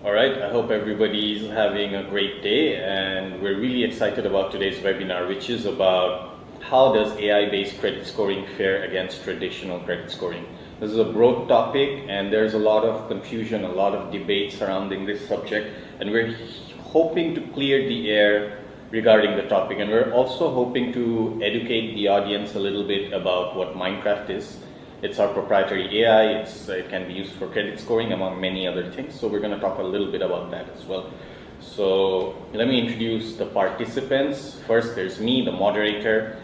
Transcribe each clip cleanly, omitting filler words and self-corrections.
All right, I hope everybody's having a great day, and we're really excited about today's webinar, which is about how does AI-based credit scoring fare against traditional credit scoring. This is a broad topic, and there's a lot of confusion, a lot of debate surrounding this subject, and we're hoping to clear the air regarding the topic, and we're also hoping to educate the audience a little bit about what Minecraft is. It's our proprietary AI. It can be used for credit scoring, among many other things. So we're going to talk a little bit about that as well. So let me introduce the participants. First, there's me, the moderator.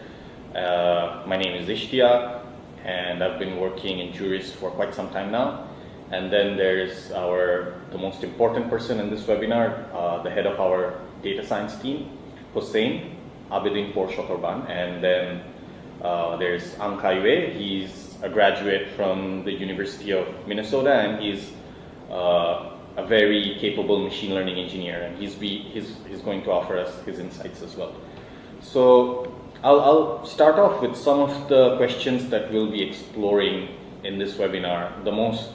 My name is Ishtiaq, and I've been working in juris for quite some time now. And then there's the most important person in this webinar, the head of our data science team, Hussein Abedin Porshotorban. And then there's Ang Kaiwe. He's a graduate from the University of Minnesota, and he's a very capable machine learning engineer, and he's going to offer us his insights as well. So I'll start off with some of the questions that we'll be exploring in this webinar. The most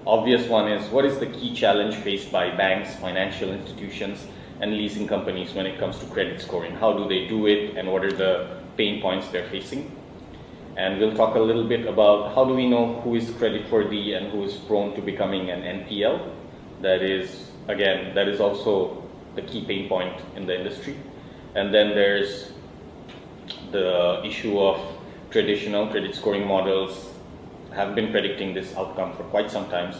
obvious one is, what is the key challenge faced by banks, financial institutions, and leasing companies when it comes to credit scoring? How do they do it, and what are the pain points they're facing? And we'll talk a little bit about how do we know who is creditworthy and who is prone to becoming an NPL. That is also the key pain point in the industry. And then there's the issue of traditional credit scoring models have been predicting this outcome for quite some time.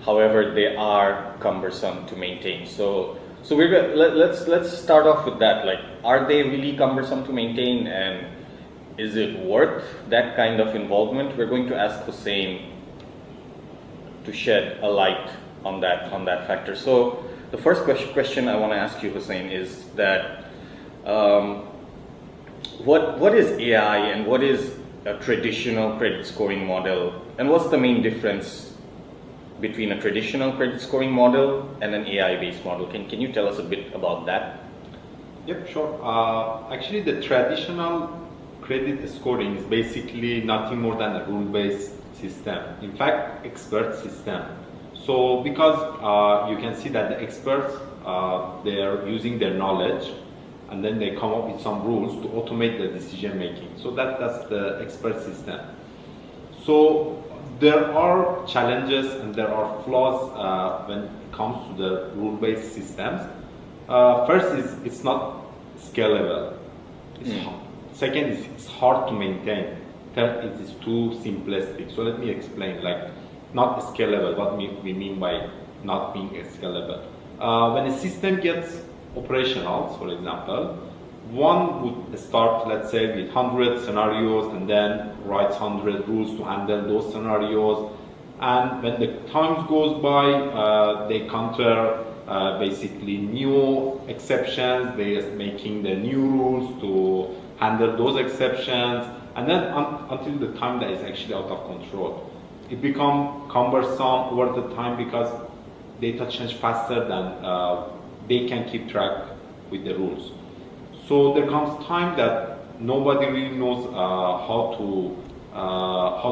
However, they are cumbersome to maintain. So let's start off with that. Like, are they really cumbersome to maintain, and is it worth that kind of involvement? We're going to ask Hussein to shed a light on that factor. So the first question I want to ask you, Hussein, is that what is AI and what is a traditional credit scoring model, and what's the main difference between a traditional credit scoring model and an AI-based model? Can you tell us a bit about that? Yep, sure. Actually, the traditional credit scoring is basically nothing more than a rule-based system. In fact, expert system. So because you can see that the experts, they are using their knowledge, and then they come up with some rules to automate the decision making. So that's the expert system. So there are challenges and there are flaws when it comes to the rule-based systems. First is it's not scalable. Second is it's hard to maintain. Third, it is too simplistic. So let me explain, like, not scalable, what we mean by not being scalable. When a system gets operational, for example, one would start, let's say, with 100 scenarios and then writes 100 rules to handle those scenarios. And when the time goes by, they counter basically new exceptions. They are making the new rules to handle those exceptions, and then until the time that is actually out of control. It becomes cumbersome over the time because data change faster than they can keep track with the rules. So there comes time that nobody really knows how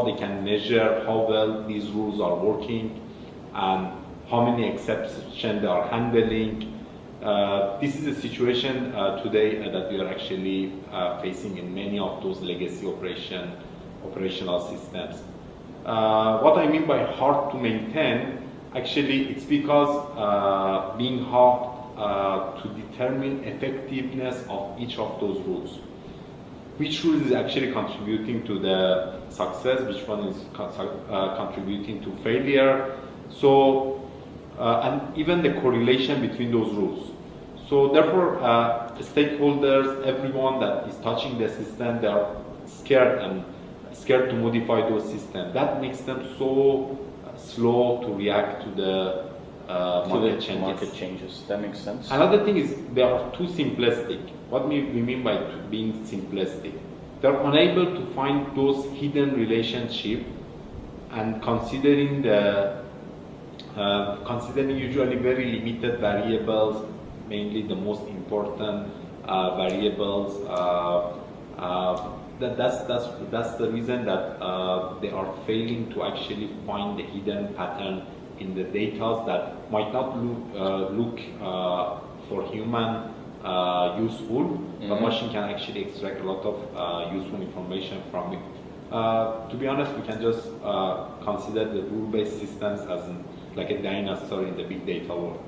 they can measure how well these rules are working and how many exceptions they are handling. This is a situation today that we are actually facing in many of those legacy operational systems. What I mean by hard to maintain, actually it's because being hard to determine effectiveness of each of those rules. Which rule is actually contributing to the success, which one is contributing to failure. So, and even the correlation between those rules. So therefore, stakeholders, everyone that is touching the system, they are scared to modify those systems. That makes them so slow to react to the market changes. That makes sense. Another thing is they are too simplistic. What we mean by being simplistic? They are unable to find those hidden relationships and considering usually very limited variables, mainly the most important variables. That's the reason that they are failing to actually find the hidden pattern in the data that might not look for human useful, but machine can actually extract a lot of useful information from it. To be honest, we can just consider the rule-based systems as like a dinosaur in the big data world.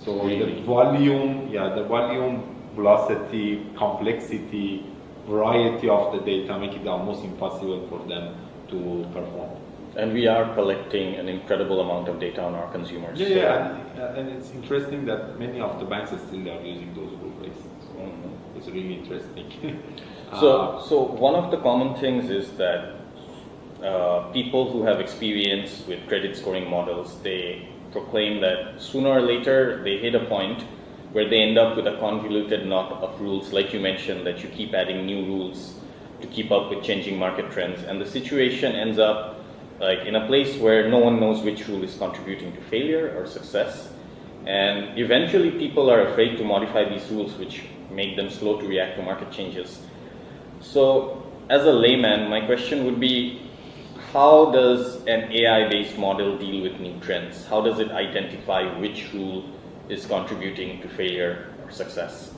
So really? the volume, velocity, complexity, variety of the data make it almost impossible for them to perform. And we are collecting an incredible amount of data on our consumers. And it's interesting that many of the banks still are using those rule-based. So it's really interesting. So one of the common things is that people who have experience with credit scoring models, they proclaim that sooner or later they hit a point where they end up with a convoluted knot of rules, like you mentioned, that you keep adding new rules to keep up with changing market trends, and the situation ends up like in a place where no one knows which rule is contributing to failure or success, and eventually people are afraid to modify these rules, which make them slow to react to market changes. So as a layman, my question would be, how does an AI-based model deal with new trends? How does it identify which rule is contributing to failure or success?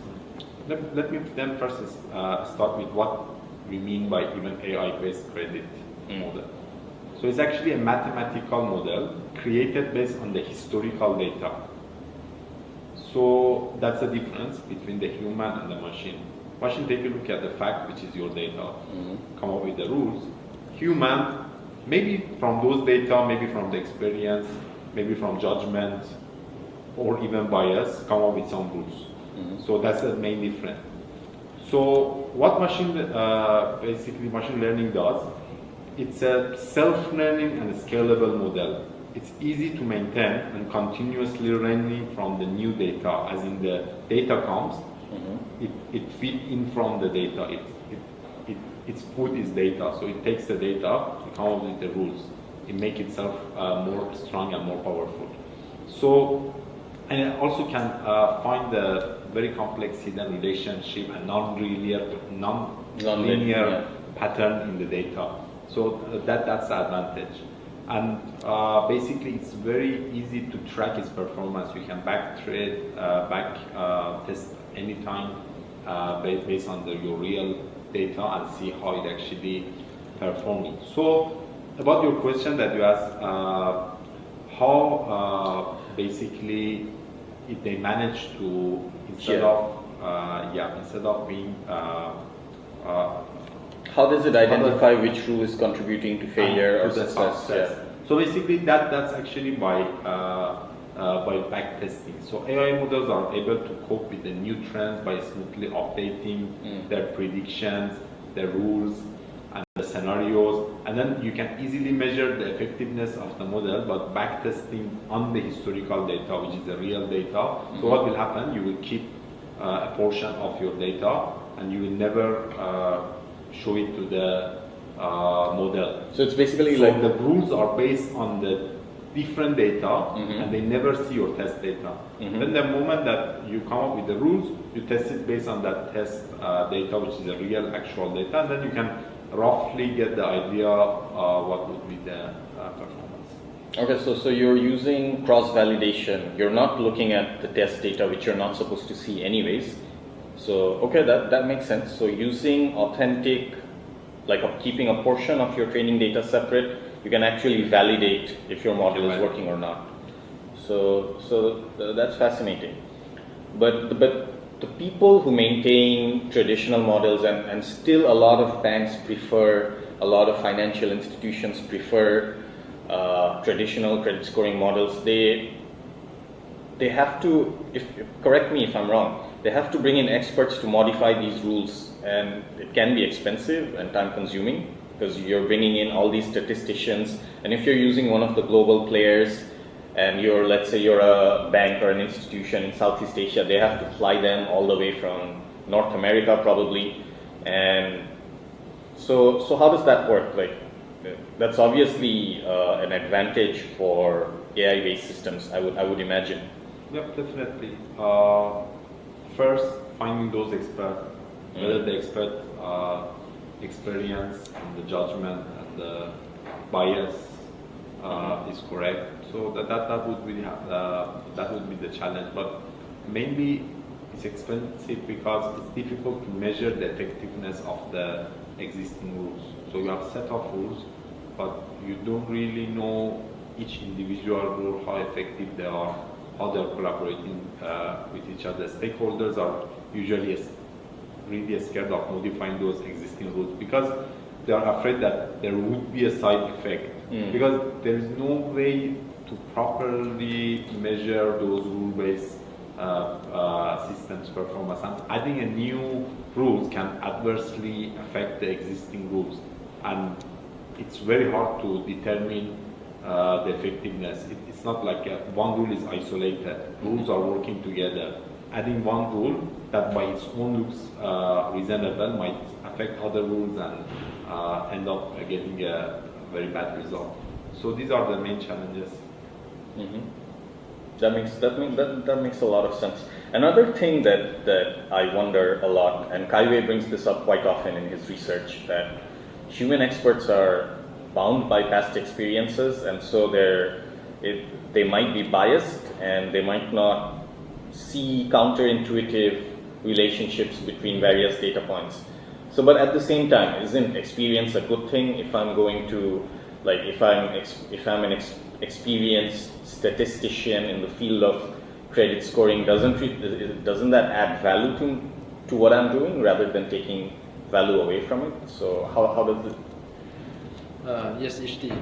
Let me then first start with what we mean by even AI-based credit model. So it's actually a mathematical model created based on the historical data. So that's the difference between the human and the machine. Machine take a look at the fact, which is your data, come up with the rules. Human, maybe from those data, maybe from the experience, maybe from judgment, or even bias, come up with some rules. So that's the main difference. So what basically machine learning does, it's a self-learning and scalable model. It's easy to maintain and continuously learning from the new data, as in the data comes, it feeds in from the data. Its food is data, so it takes the data to come up with the rules. It makes itself more strong and more powerful. So, and it also can find the very complex hidden relationship and non-linear pattern in the data. So that's the advantage. And basically, it's very easy to track its performance. You can back test anytime based on your real data and see how it actually performing. So about your question that you asked, how basically if they manage to instead of being how does it identify which rule is contributing to failure or success? Yeah. So basically, that's actually by back testing. So AI models are able to cope with the new trends by smoothly updating their predictions, the rules, and the scenarios, and then you can easily measure the effectiveness of the model, but back testing on the historical data, which is the real data. So what will happen? You will keep a portion of your data, and you will never show it to the model. So it's basically so like the rules are based on the different data, and they never see your test data. Then the moment that you come up with the rules, you test it based on that test data, which is the real actual data, and then you can roughly get the idea what would be the performance. Okay, so you're using cross-validation. You're not looking at the test data, which you're not supposed to see anyways. So, okay, that makes sense. So using authentic, keeping a portion of your training data separate, you can actually validate if your model is working or not. So that's fascinating. But the people who maintain traditional models, and still a lot of banks prefer, a lot of financial institutions prefer traditional credit scoring models, they have to, correct me if I'm wrong, they have to bring in experts to modify these rules, and it can be expensive and time consuming because you're bringing in all these statisticians, and if you're using one of the global players and let's say you're a bank or an institution in Southeast Asia, they have to fly them all the way from North America probably, and so how does that work? That's obviously an advantage for AI-based systems, I would imagine. Yep, definitely. First, finding those experts, whether the expert experience and the judgment and the bias is correct. So that would be that would be the challenge. But mainly it's expensive because it's difficult to measure the effectiveness of the existing rules. So you have a set of rules, but you don't really know each individual rule, how effective they are, how they're collaborating with each other. Stakeholders are usually really scared of modifying those existing rules because they are afraid that there would be a side effect. Because there is no way to properly measure those rule-based systems performance, and adding a new rules can adversely affect the existing rules, and it's very hard to determine the effectiveness. It's not like one rule is isolated. Rules are working together. Adding one rule that by its own looks reasonable might affect other rules and end up getting a very bad result. So these are the main challenges. That makes a lot of sense. Another thing that I wonder a lot, and Kaiwei brings this up quite often in his research, that human experts are bound by past experiences, and so they might be biased and they might not see counterintuitive relationships between various data points. So, but at the same time, isn't experience a good thing? If I'm going to, like, if I'm an experienced statistician in the field of credit scoring, doesn't that add value to what I'm doing rather than taking value away from it? So how does it? Yes, HD.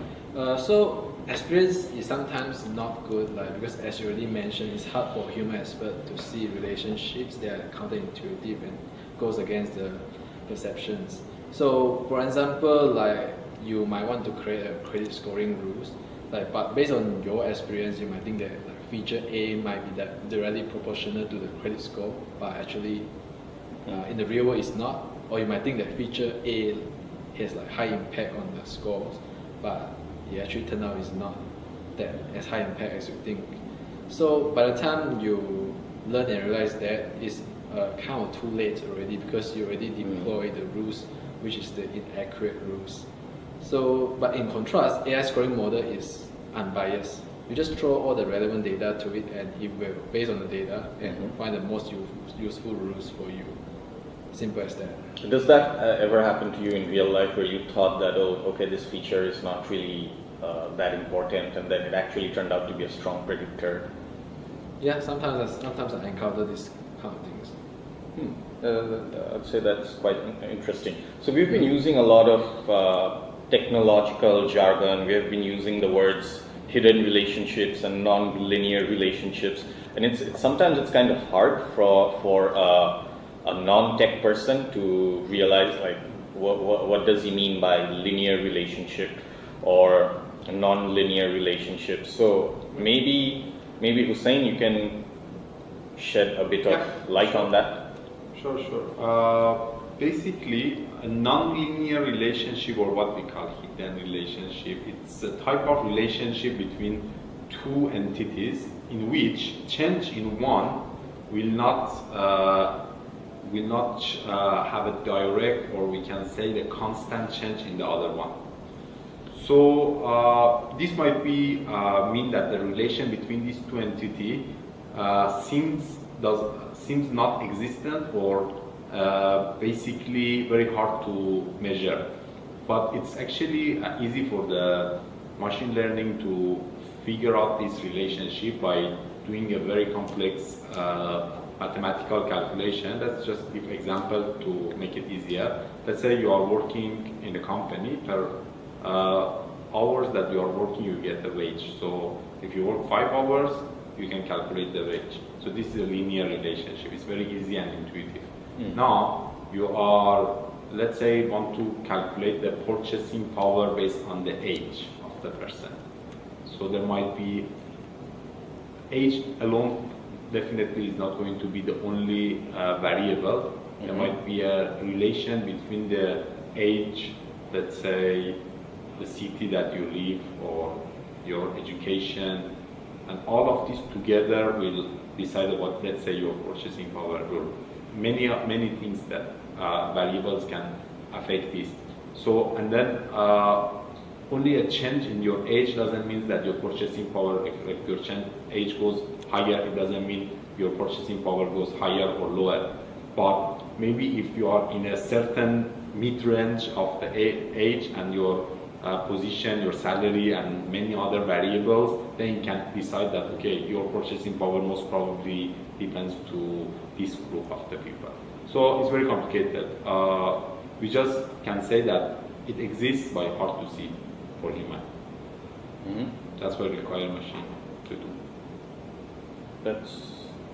So experience is sometimes not good, like, because as you already mentioned, it's hard for human expert to see relationships that are counterintuitive and goes against the perceptions. So for example, like, you might want to create a credit scoring rules, like, but based on your experience, you might think that like, feature A might be that directly proportional to the credit score, but actually in the real world it's not. Or you might think that feature A has like high impact on the scores, but it actually turned out it's not that as high impact as you think. So by the time you learn and realize that, it's kind of too late already, because you already deployed the rules, which is the inaccurate rules. So, but in contrast, AI scoring model is unbiased. You just throw all the relevant data to it, and it will, based on the data, and find the most useful rules for you. Simple as that. Does that ever happen to you in real life, where you thought that, oh, okay, this feature is not really that important, and then it actually turned out to be a strong predictor? Yeah, sometimes I encounter these kind of things. I'd say that's quite interesting. So we've been using a lot of technological jargon. We have been using the words hidden relationships and non-linear relationships, and sometimes it's kind of hard for a non-tech person to realize, like, what does he mean by linear relationship or non-linear relationship. So maybe Hussein, you can shed a bit of light on that. Sure. Basically, a non-linear relationship, or what we call hidden relationship, it's a type of relationship between two entities in which change in one will not have a direct, or we can say the constant change in the other one. So this might be mean that the relation between these two entities seems not existent, or basically very hard to measure. But it's actually easy for the machine learning to figure out this relationship by doing a very complex mathematical calculation. Let's just give an example to make it easier. Let's say you are working in a company. Per hours that you are working, you get a wage. So if you work 5 hours, you can calculate the wage. So this is a linear relationship. It's very easy and intuitive. Now you are, let's say, want to calculate the purchasing power based on the age of the person. So there might be, age alone definitely is not going to be the only variable. There might be a relation between the age, let's say, the city that you live, or your education, and all of this together will decide what, let's say, your purchasing power will. Many things that variables can affect this. So, and then only a change in your age doesn't mean that your purchasing power, if your age goes higher, it doesn't mean your purchasing power goes higher or lower. But maybe if you are in a certain mid-range of the age and your position, your salary, and many other variables, then you can decide that, okay, your purchasing power most probably depends to this group of the people. So it's very complicated. We just can say that it exists, but hard to see for human. That's what require machine to do.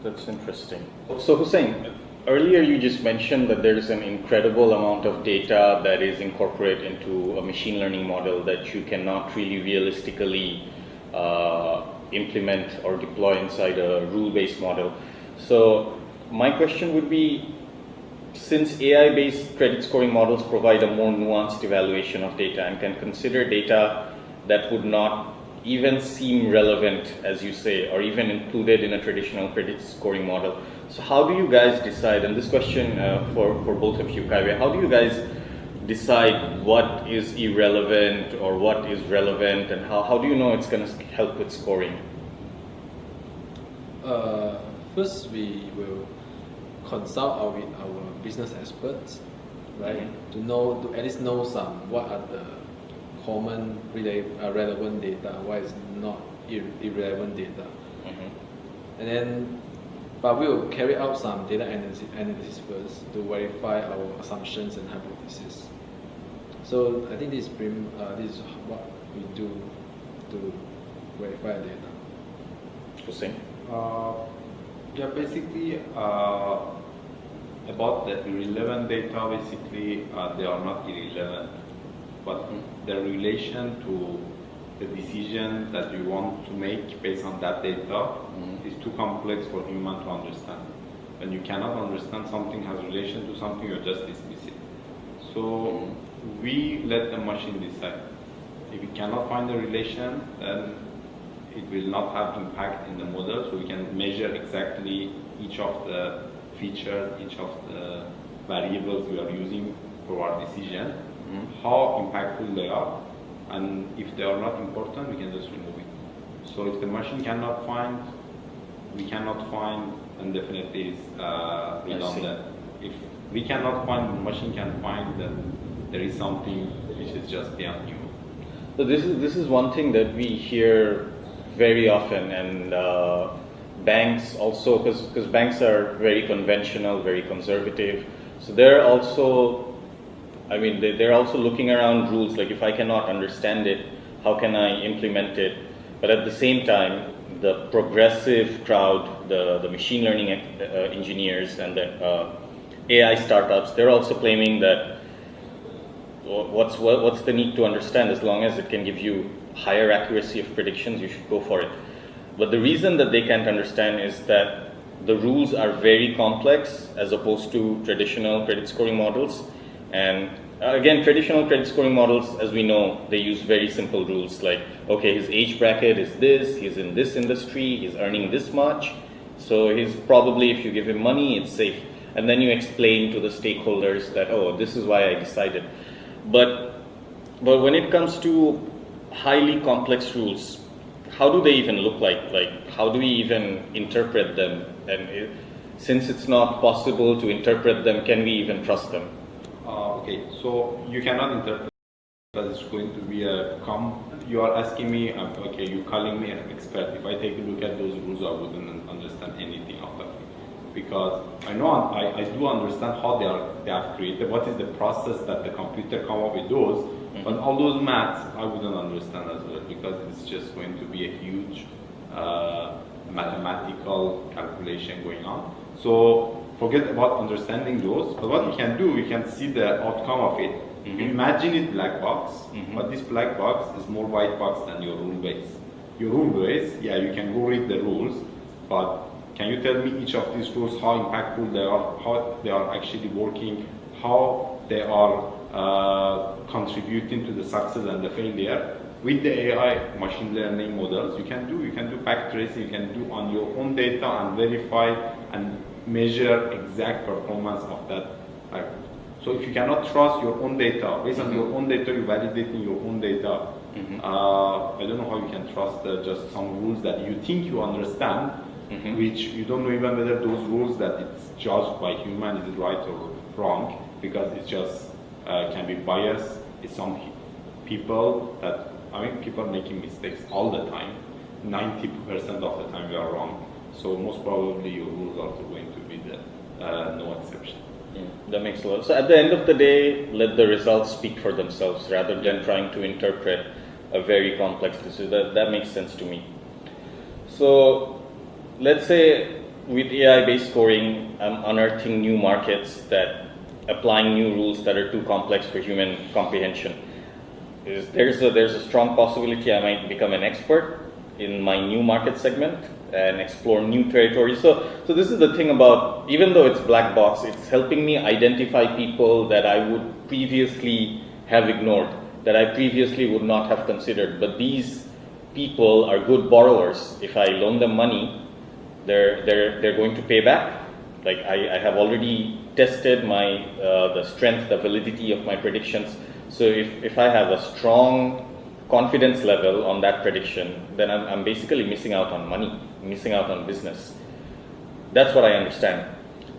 That's interesting. So Hussein, earlier you just mentioned that there is an incredible amount of data that is incorporated into a machine learning model that you cannot really realistically implement or deploy inside a rule-based model. So my question would be, since AI-based credit scoring models provide a more nuanced evaluation of data and can consider data that would not even seem relevant, as you say, or even included in a traditional credit scoring model. So how do you guys decide, and this question for both of you, Kaiwe, how do you guys decide what is irrelevant or what is relevant, and how do you know it's going to help with scoring? First, we will consult with our business experts, right? To at least know what are the common relevant data, what is not irrelevant data, and then. But we will carry out some data analysis first to verify our assumptions and hypotheses. So I think this is what we do to verify data. Hussein? Yeah, basically about the irrelevant data, basically they are not irrelevant, but their relation to the decision that you want to make based on that data is too complex for human to understand. When you cannot understand something has relation to something, you just dismiss it. So we let the machine decide. If it cannot find the relation, then it will not have impact in the model, so we can measure exactly each of the features, each of the variables we are using for our decision, how impactful they are, and if they are not important, we can just remove it. So if the machine cannot find, we cannot find, and definitely is redundant. If we cannot find, the machine can find, then there is something which is just beyond human. So this is one thing that we hear very often, and banks also, because banks are very conventional, very conservative, so they're also, I mean, they're also looking around rules, like if I cannot understand it, how can I implement it? But at the same time, the progressive crowd, the machine learning engineers and the AI startups, they're also claiming that what's the need to understand? As long as it can give you higher accuracy of predictions, you should go for it. But the reason that they can't understand is that the rules are very complex as opposed to traditional credit scoring models. And again, traditional credit scoring models, as we know, they use very simple rules like, okay, his age bracket is this, he's in this industry, he's earning this much, so he's probably, if you give him money, it's safe. And then you explain to the stakeholders that, oh, this is why I decided. But when it comes to highly complex rules, how do they even look like? Like, how do we even interpret them? And since it's not possible to interpret them, can we even trust them? Okay, so you cannot interpret that it's going to be you are asking me, okay, you're calling me an expert. If I take a look at those rules, I wouldn't understand anything of that. Because I know, I do understand how they are created, what is the process that the computer come up with those, but all those maths, I wouldn't understand as well, because it's just going to be a huge mathematical calculation going on. So forget about understanding those, but what we can do, we can see the outcome of it. You imagine it black box, but this black box is more white box than your rule base. Your rule base, yeah, you can go read the rules, but can you tell me each of these rules, how impactful they are, how they are actually working, how they are contributing to the success and the failure? With the AI machine learning models, you can do back tracing, you can do on your own data and verify and measure exact performance of that. So if you cannot trust your own data, based on your own data, you validate in your own data, I don't know how you can trust just some rules that you think you understand, which you don't know even whether those rules that it's judged by human is it right or wrong, because it's just can be biased. It's some people that, people are making mistakes all the time. 90% of the time we are wrong. So most probably your rules are going to be the no exception. Yeah, that makes a lot. So at the end of the day, let the results speak for themselves rather than trying to interpret a very complex decision. That makes sense to me. So let's say with AI-based scoring, I'm unearthing new markets that applying new rules that are too complex for human comprehension. There's a strong possibility I might become an expert in my new market segment and explore new territories. So this is the thing about, even though it's black box, it's helping me identify people that I would previously have ignored, that I previously would not have considered. But these people are good borrowers. If I loan them money, they're going to pay back. Like I have already tested my the strength, the validity of my predictions. So if I have a strong confidence level on that prediction, then I'm basically missing out on money, missing out on business. That's what I understand.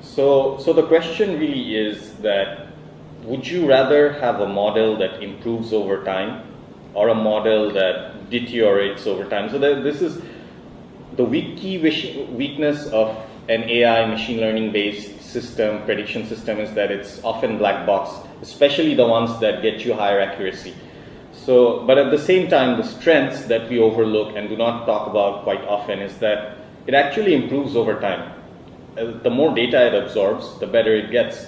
So the question really is that, would you rather have a model that improves over time or a model that deteriorates over time? So this is the key weakness of an AI machine learning based system, prediction system, is that it's often black box, especially the ones that get you higher accuracy. So, but at the same time, the strengths that we overlook and do not talk about quite often is that it actually improves over time. The more data it absorbs, the better it gets.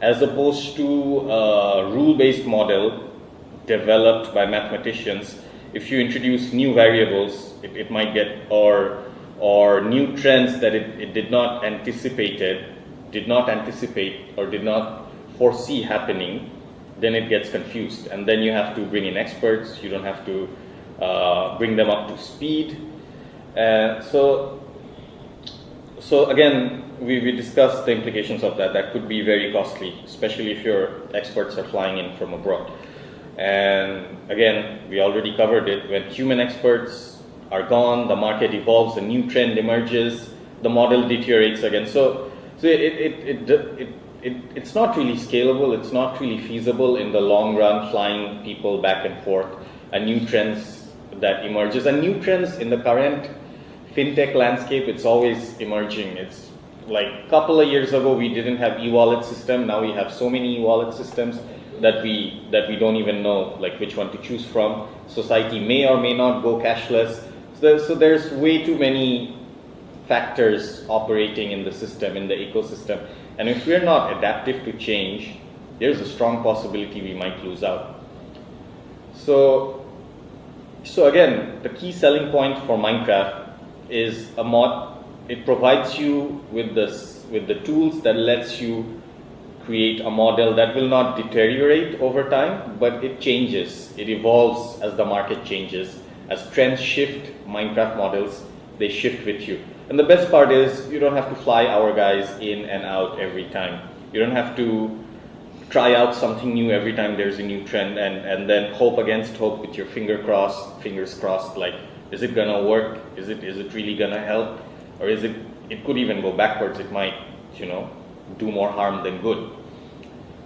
As opposed to a rule-based model developed by mathematicians, if you introduce new variables, it might get, or new trends that it did not anticipate or did not foresee happening, then it gets confused, and then you have to bring in experts. You don't have to bring them up to speed. So again, we discussed the implications of that. That could be very costly, especially if your experts are flying in from abroad. And again, we already covered it. When human experts are gone, the market evolves, a new trend emerges, the model deteriorates again. So it's not really scalable, it's not really feasible in the long run, flying people back and forth, and new trends that emerges. And new trends in the current fintech landscape, it's always emerging. It's like a couple of years ago, we didn't have e-wallet system. Now we have so many e-wallet systems that we don't even know like which one to choose from. Society may or may not go cashless. So there's way too many factors operating in the system, in the ecosystem. And if we're not adaptive to change, there's a strong possibility we might lose out. So again, the key selling point for Minecraft is a mod. It provides you with the tools that lets you create a model that will not deteriorate over time, but it changes. It evolves as the market changes. As trends shift, Minecraft models, they shift with you. And the best part is you don't have to fly our guys in and out every time. You don't have to try out something new every time there's a new trend and then hope against hope with your fingers crossed, like, is it gonna work? Is it really gonna help? Or it could even go backwards. It might, do more harm than good.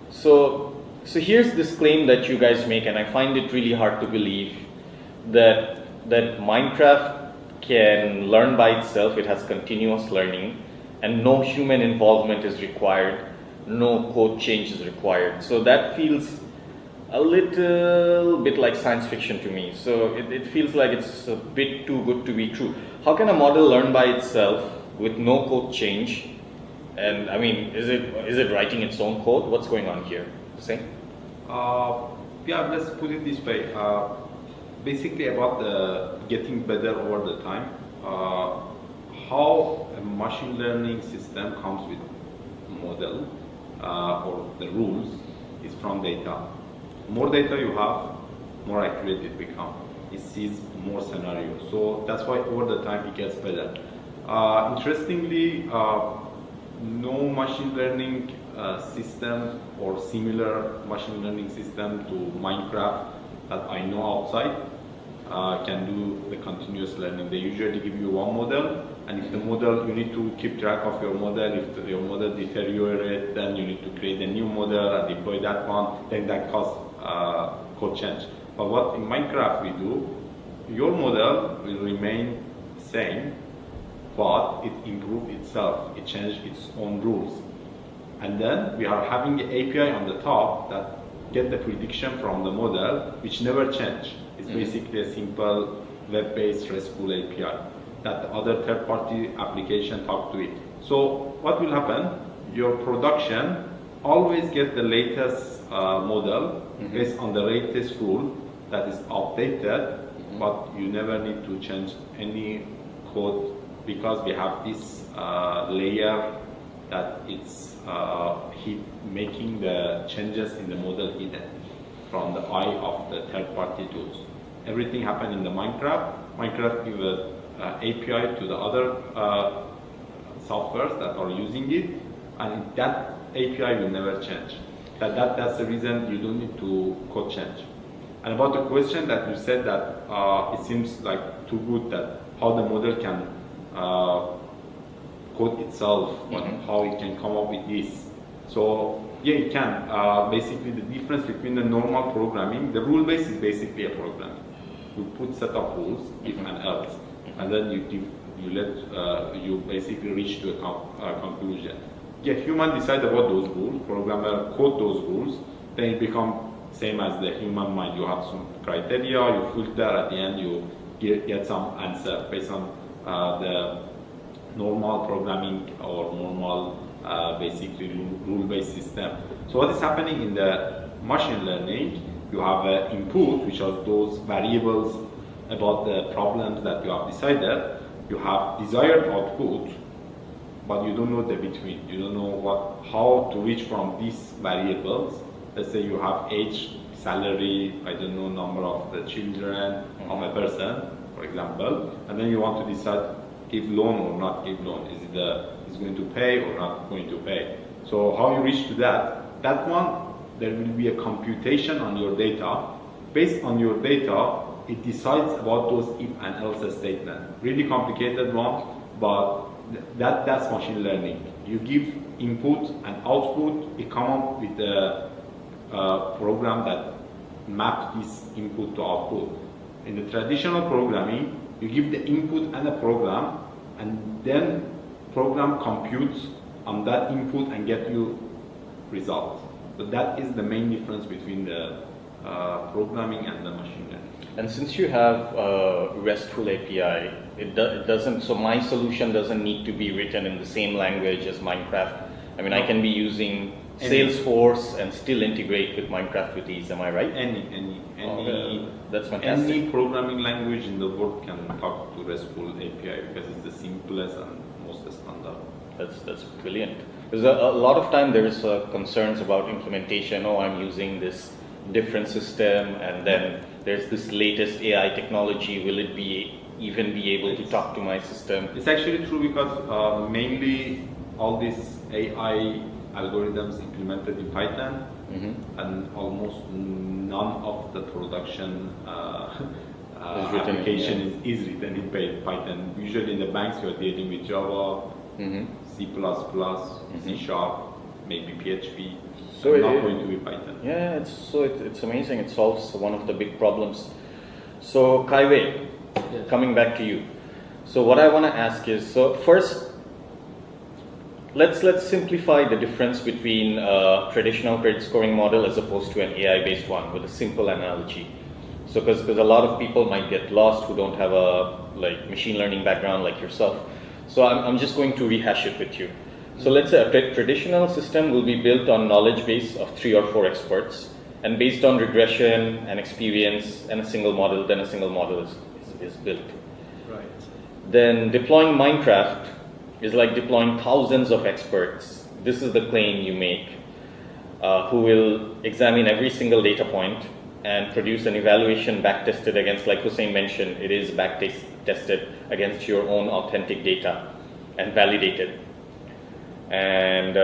So here's this claim that you guys make, and I find it really hard to believe that Minecraft can learn by itself. It has continuous learning, and no human involvement is required, no code change is required. So that feels a little bit like science fiction to me. So it feels like it's a bit too good to be true. How can a model learn by itself with no code change? And I mean, is it writing its own code? What's going on here? Hussein? Yeah, let's put it this way. Basically about the getting better over the time. How a machine learning system comes with model or the rules is from data. More data you have, more accurate it becomes. It sees more scenarios. So that's why over the time it gets better. Interestingly, no machine learning system or similar machine learning system to Minecraft that I know outside can do the continuous learning. They usually give you one model, and if the model, you need to keep track of your model. If your model deteriorates, then you need to create a new model and deploy that one, then that causes code change. But what in Minecraft we do, your model will remain same, but it improves itself, it changes its own rules. And then we are having an API on the top that get the prediction from the model, which never change. It's basically a simple web-based RESTful API that the other third-party application talk to it. So what will happen? Your production always get the latest model based on the latest rule that is updated, but you never need to change any code because we have this layer that it's making the changes in the model hidden from the eye of the third-party tools. Everything happens in the Minecraft. Minecraft gives an API to the other softwares that are using it, and that API will never change. That's the reason you don't need to code change. And about the question that you said that it seems like too good that how the model can code itself, how it can come up with this. So yeah, it can. Basically, the difference between the normal programming, the rule base is basically a program. You put set of rules, if and else, and then you basically reach to a conclusion. Yeah, human decide about those rules. Programmer code those rules. Then it become same as the human mind. You have some criteria. You filter. At the end, you get some answer based on the normal programming or normal basically rule-based system. So what is happening in the machine learning? You have an input, which are those variables about the problems that you have decided. You have desired output, but you don't know the between. You don't know how to reach from these variables. Let's say you have age, salary, I don't know, number of the children of a person, for example, and then you want to decide give loan or not give loan. Is going to pay or not going to pay? So how you reach to that one, there will be a computation on your data. Based on your data, it decides about those if and else statements. Really complicated one, but that's machine learning. You give input and output, it comes up with a program that maps this input to output. In the traditional programming, you give the input and a program, and then program computes on that input and get you results. So that is the main difference between the programming and the machine learning. And since you have a RESTful API, it doesn't. So my solution doesn't need to be written in the same language as Minecraft. I mean, I can be using Salesforce and still integrate with Minecraft with ease. Am I right? Any that's fantastic. Any programming language in the world can talk to RESTful API because it's the simplest and most standard. That's brilliant. Because a lot of time there is concerns about implementation. Oh, I'm using this different system, and then there's this latest AI technology. Will it even be able to talk to my system? It's actually true because mainly all these AI algorithms implemented in Python, and almost none of the production application is written in Python. Usually in the banks you are dealing with Java, C++, C#, maybe PHP. So not going to be Python. Yeah, it's amazing. It solves one of the big problems. So Kaiwei, coming back to you. So what I want to ask is, so first, let's simplify the difference between a traditional credit scoring model as opposed to an AI-based one with a simple analogy. So because a lot of people might get lost who don't have a machine learning background like yourself. So I'm just going to rehash it with you. So let's say a traditional system will be built on knowledge base of 3 or 4 experts, and based on regression and experience and a single model, then a single model is built. Right. Then deploying Minecraft is like deploying thousands of experts. This is the claim you make, who will examine every single data point and produce an evaluation back-tested against, like Hussein mentioned, it is back-tested against your own authentic data and validated. And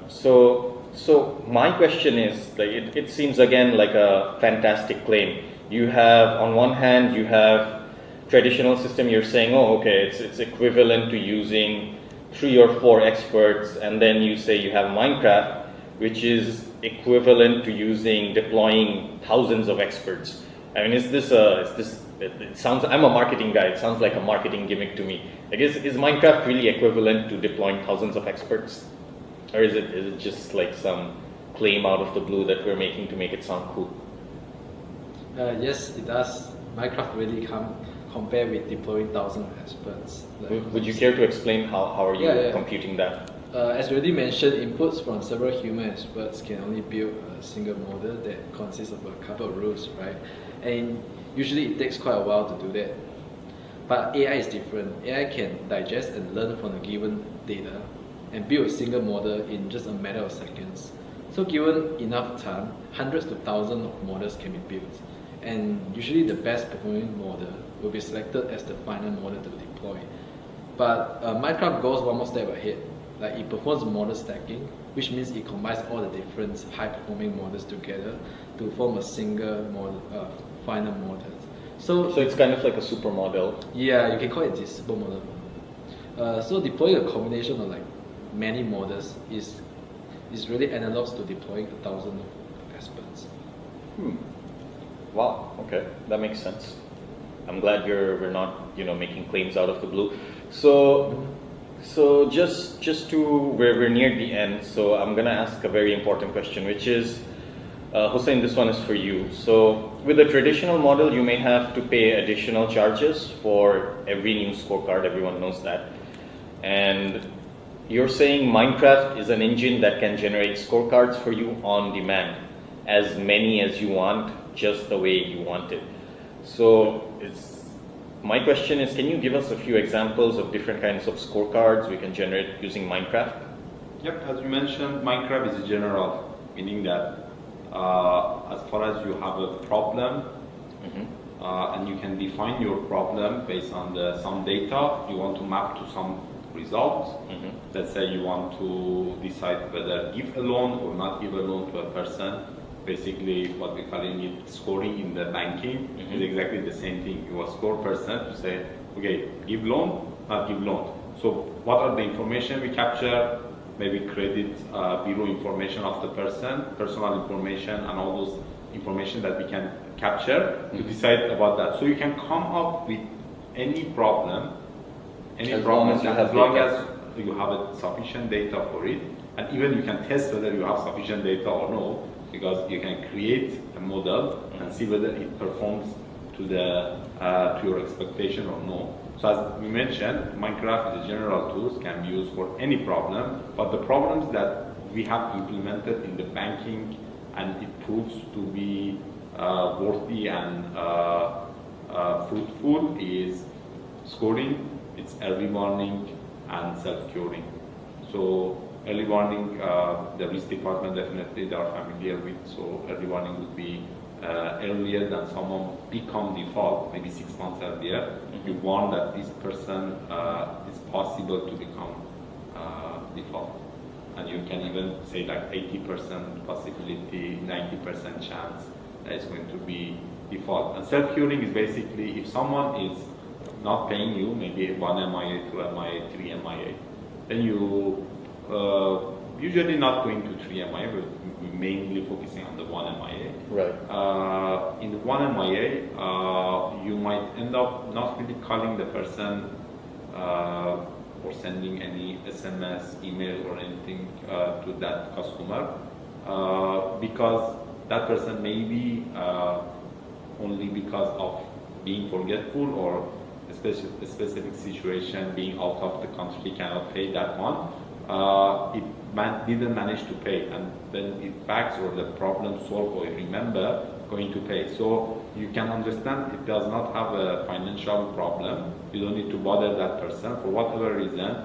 so my question is, it seems again like a fantastic claim. you have, on one hand, you have traditional system, you're saying, oh, okay, it's equivalent to using 3 or 4 experts, and then you say you have Minecraft, which is equivalent to deploying thousands of experts. I mean, it sounds, I'm a marketing guy, it sounds like a marketing gimmick to me. I guess, is Minecraft really equivalent to deploying thousands of experts? Or is it just like some claim out of the blue that we're making to make it sound cool? Yes, it does. Minecraft really compare with deploying thousands of experts. Would you care to explain how are you computing that? As already mentioned, inputs from several human experts can only build a single model that consists of a couple of rules, right? And usually it takes quite a while to do that. But AI is different. AI can digest and learn from the given data and build a single model in just a matter of seconds. So given enough time, hundreds to thousands of models can be built. And usually the best performing model will be selected as the final model to deploy. But Minecraft goes one more step ahead. Like it performs model stacking, which means it combines all the different high-performing models together to form a single model, final model. So it's kind of like a supermodel. Yeah, you can call it this supermodel. So deploying a combination of like many models is really analogous to deploying 1,000 experts. Wow. Okay, that makes sense. I'm glad we're not making claims out of the blue. So just to we're near the end. So I'm gonna ask a very important question, which is, Hussein, this one is for you. So with a traditional model, you may have to pay additional charges for every new scorecard. Everyone knows that. And you're saying Minecraft is an engine that can generate scorecards for you on demand, as many as you want, just the way you want it. So my question is, can you give us a few examples of different kinds of scorecards we can generate using Minecraft? Yep, as you mentioned, Minecraft is general, meaning that as far as you have a problem, and you can define your problem based on some data you want to map to some results. Let's say you want to decide whether give a loan or not give a loan to a person. Basically, what we're calling it scoring in the banking is exactly the same thing. You will score person to say, okay, give loan, not give loan. So what are the information we capture? Maybe credit bureau information of the person, personal information, and all those information that we can capture to decide about that. So you can come up with any problem, as long as you have sufficient data for it, and even you can test whether you have sufficient data or no, because you can create a model and see whether it performs to your expectation or no. So as we mentioned, Minecraft is a general tool, can be used for any problem, but the problems that we have implemented in the banking and it proves to be worthy and fruitful is scoring, it's early warning, and self-curing. So early warning, the risk department definitely they are familiar with, so early warning would be earlier than someone become default, maybe 6 months earlier. You warn that this person is possible to become default. And you can even say like 80% possibility, 90% chance that it's going to be default. And self-curing is basically if someone is not paying you, maybe 1 MIA, 2 MIA, 3 MIA, then you usually not going to 3 MIA, but mainly focusing on the 1 MIA. Right. In the 1 MIA, you might end up not really calling the person or sending any SMS, email, or anything to that customer because that person may be only because of being forgetful or a specific situation, being out of the country, cannot pay that one. It didn't manage to pay, and then it backs or the problem solved or remember going to pay. So you can understand it does not have a financial problem. You don't need to bother that person for whatever reason.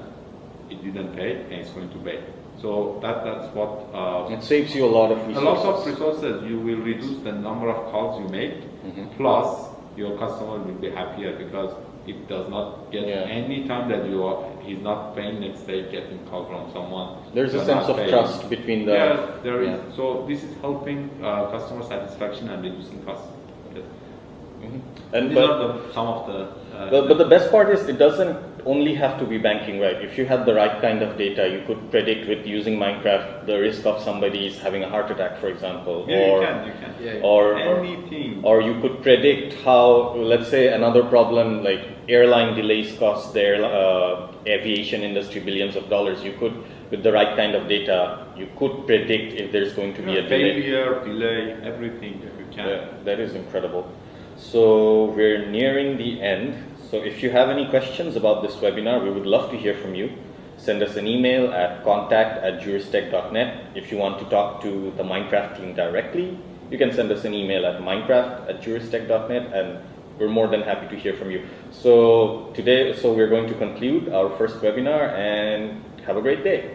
It didn't pay and it's going to pay. So that's what it saves you a lot of resources. A lot of resources. You will reduce the number of calls you make. Plus your customer will be happier because it does not get any time that he's not paying next day getting call from someone. There's a sense of trust between the... Yes, there is. So this is helping customer satisfaction and reducing costs. Yes. And These are some of the. But the best part is it doesn't only have to be banking, right? If you had the right kind of data, you could predict with using Minecraft the risk of somebody's having a heart attack, for example, you can. Yeah. or Anything. or you could predict how, let's say, another problem like airline delays cost their aviation industry billions of dollars. You could, with the right kind of data, you could predict if there's going to be a delay, everything you can. Yeah, that is incredible. So we're nearing the end. So if you have any questions about this webinar, we would love to hear from you. Send us an email at contact@juristech.net. If you want to talk to the Minecraft team directly, you can send us an email at minecraft@juristech.net, and we're more than happy to hear from you. So we're going to conclude our first webinar, and have a great day.